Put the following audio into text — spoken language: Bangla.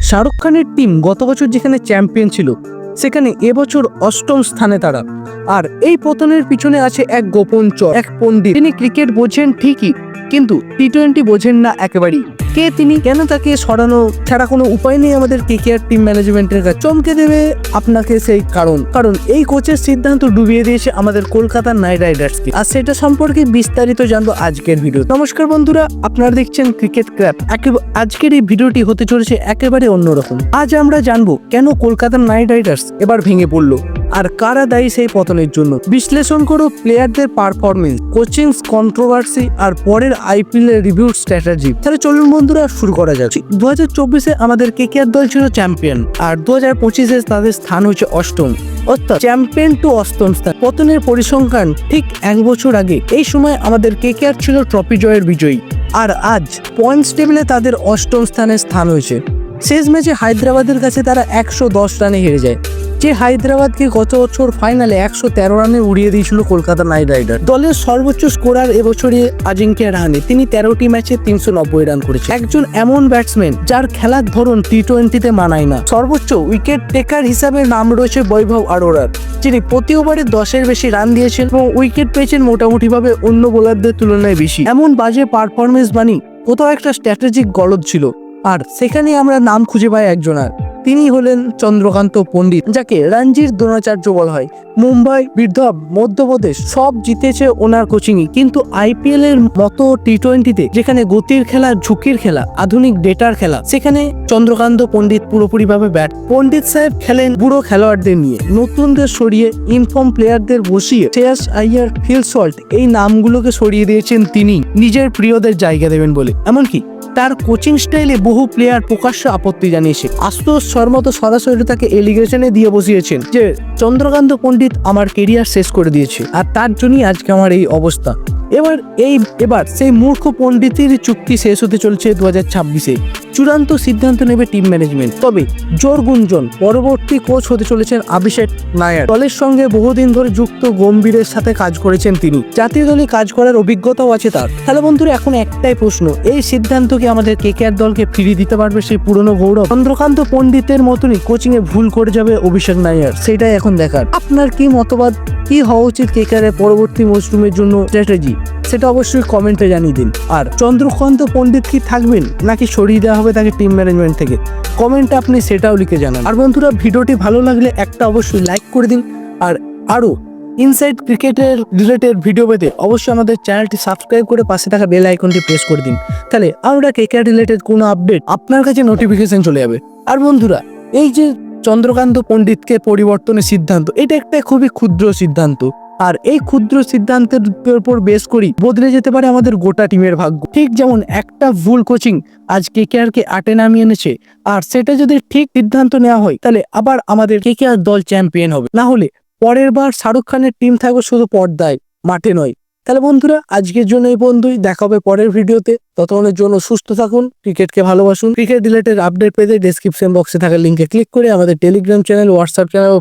শাহরুখ খানের টিম গত বছর যেখানে চ্যাম্পিয়ন ছিল সেখানে এবছর অষ্টম স্থানে তারা। আর এই পতনের পিছনে আছে এক গোপন চর, এক পণ্ডিত। তিনি ক্রিকেট বোঝেন ঠিকই, কিন্তু টি-20 বোঝেন না একেবারেই। কে তিনি, কেন তাকে সরানো ছাড়া কোনো উপায় নেই আমাদের কেকেআর টিম ম্যানেজমেন্টের কাছে? চমকে দেবে আপনাকে সেই কারণ এই কোচের সিদ্ধান্ত ডুবিয়ে দিয়েছে আমাদের কলকাতা নাইট রাইডার্সকে। আর সেটা সম্পর্কে বিস্তারিত জানবো আজকের ভিডিও। নমস্কার বন্ধুরা, আপনারা দেখছেন ক্রিকেট ক্র্যাপ। আজকের এই ভিডিওটি হতে চলেছে একেবারে অন্যরকম। আজ আমরা জানবো কেন কলকাতা নাইট রাইডার্স এবার ভেঙে পড়লো আর কারা দায়ী সেই পতনের জন্য। বিশ্লেষণ করো প্লেয়ারদের পারফরমেন্স, কোচিং কন্ট্রোভার্সি আর পরের আইপিএল এর রিভিউ স্ট্র্যাটেজি। তাহলে চলুন বন্ধুরা শুরু করা যাক। 2024-এ আমাদের কেকেআর দল ছিল চ্যাম্পিয়ন, আর 2025-এ তাদের স্থান হচ্ছে অষ্টম, অর্থাৎ চ্যাম্পিয়ন টু অষ্টম স্থান। পতনের পরিসংখ্যান ঠিক এক বছর আগে এই সময় আমাদের কেকেআর ছিল ট্রফি জয়ের বিজয়ী, আর আজ পয়েন্টস টেবিলে তাদের অষ্টম স্থানে স্থান হয়েছে। শেষ ম্যাচে হায়দ্রাবাদের কাছে তারা 110 রানে হেরে যায়, যে হায়দ্রাবাদকে গত বছর ফাইনালে 113 রানে উড়িয়ে দিয়েছিল কলকাতা নাইট রাইডার। দলের সর্বোচ্চ স্কোরার এবছরে আজিঙ্ক্য রাহানে, তিনি 13টি ম্যাচে 390 রান করেছেন। একজন এমন ব্যাটসম্যান যার খেলার ধরন টি-20-তে মানায় না। সর্বোচ্চ উইকেট টেকার হিসাবে নাম রয়েছে বৈভব আরোরার, যিনি প্রতি ওভারে 10-এর বেশি রান দিয়েছেন এবং উইকেট পেয়েছেন মোটামুটি ভাবে অন্য বোলারদের তুলনায় বেশি। এমন বাজে পারফরমেন্স মানে কোথাও একটা স্ট্র্যাটেজিক গলদ ছিল, আর সেখানে আমরা নাম খুঁজে পাই একজনের। তিনি হলেন চন্দ্রকান্ত পণ্ডিত, যাকে রঞ্জির দ্রোণাচার্য বলা হয়। মুম্বাই, বিদর্ভ, মধ্যপ্রদেশ সব জিতেছে ওনার কোচিংই। কিন্তু আইপিএল এর মতো টি-20-তে যেখানে গতির খেলা, ঝুঁকির খেলা, আধুনিক ডেটার খেলা, সেখানে চন্দ্রকান্ত পণ্ডিত পুরোপুরি ভাবে ব্যাট। পণ্ডিত সাহেব খেলেন বুড়ো খেলোয়াড়দের নিয়ে, নতুনদের সরিয়ে ইনফর্ম প্লেয়ারদের বসিয়ে শ্রেয়াস আইয়ার, ফিল সল্ট এই নামগুলোকে সরিয়ে দিয়েছেন তিনি নিজের প্রিয়দের জায়গা দেবেন বলে। এমনকি তার কোচিং স্টাইলে বহু প্লেয়ার প্রকাশ্যে আপত্তি জানিয়েছে। আশুতোষ শর্মা তো সরাসরি তাকে এলিগেশনে দিয়ে বসিয়েছেন যে চন্দ্রকান্ত পণ্ডিত আমার কেরিয়ার শেষ করে দিয়েছে, আর তার জন্যই আজকে আমার এই অবস্থা। এবার সেই মূর্খ পণ্ডিতের চুক্তি শেষ হতে চলছে 2026-এ। চূড়ান্ত সিদ্ধান্ত নেবে টিম ম্যানেজমেন্ট। তবে জোর গুঞ্জন, পরবর্তী কোচ হতে চলেছেন অভিষেক নায়ার। দলের সঙ্গে বহুদিন ধরে যুক্ত, গম্ভীরের সাথে কাজ করেছেন তিনি, জাতীয় দলে কাজ করার অভিজ্ঞতাও আছে তার। তাহলে বন্ধুরা, এখন একটাই প্রশ্ন, এই সিদ্ধান্ত কি আমাদের কেকেআর দলকে ফিরিয়ে দিতে পারবে সেই পুরনো গৌরব? চন্দ্রকান্ত পণ্ডিতের মতনই কোচিং এ ভুল করে যাবে অভিষেক নায়ার? সেটাই এখন দেখার। আপনার কি মতবাদ, কি হওয়া উচিত কেকেআর এর পরবর্তী মৌসুমের জন্য স্ট্র্যাটেজি, সেটা অবশ্যই কমেন্টে জানিয়ে দিন। আর চন্দ্রকান্ত পণ্ডিত কি থাকবেন নাকি সরিয়ে দেওয়া হবে তাকে টিম ম্যানেজমেন্ট থেকে? কমেন্টে আপনি সেটাও লিখে জানান। আর বন্ধুরা, ভিডিওটি ভালো লাগলে একটা অবশ্যই লাইক করে দিন। আর আরো ইনসাইড ক্রিকেটের রিলেটেড ভিডিও পেতে অবশ্যই আমাদের চ্যানেলটি সাবস্ক্রাইব করে পাশে থাকা বেল আইকনটি প্রেস করে দিন। তাহলে আমরা কেকেআর রিলেটেড কোনো আপডেট আপনার কাছে নোটিফিকেশন চলে যাবে। আর বন্ধুরা, এই যে চন্দ্রকান্ত পণ্ডিতকে পরিবর্তনের সিদ্ধান্ত, এটা একটা খুবই ক্ষুদ্র সিদ্ধান্ত, আর এই ক্ষুদ্র সিদ্ধান্তের উপর বেস করি বদলে যেতে পারে আমাদের গোটা টিমের ভাগ্য। ঠিক যেমন একটা ভুল কোচিং আজ কেকেআর কে 8-এ নামিয়ে এনেছে, আর সেটা যদি ঠিক সিদ্ধান্ত নেওয়া হয় তাহলে আবার আমাদের কেকেআর দল চ্যাম্পিয়ন হবে। না হলে পরের বার শাহরুখ খানের টিম থাকবে শুধু পর্দায়, মাঠে নয়। তাহলে বন্ধুরা, আজকের জন্য এই বন্ধুই, দেখা হবে পরের ভিডিওতে। ততক্ষণের জন্য সুস্থ থাকুন, ক্রিকেটকে ভালোবাসুন। ক্রিকেট রিলেটেড আপডেট পেতে ডেসক্রিপশন বক্সে থাকা লিঙ্কে ক্লিক করে আমাদের টেলিগ্রাম চ্যানেল, হোয়াটসঅ্যাপ চ্যানেল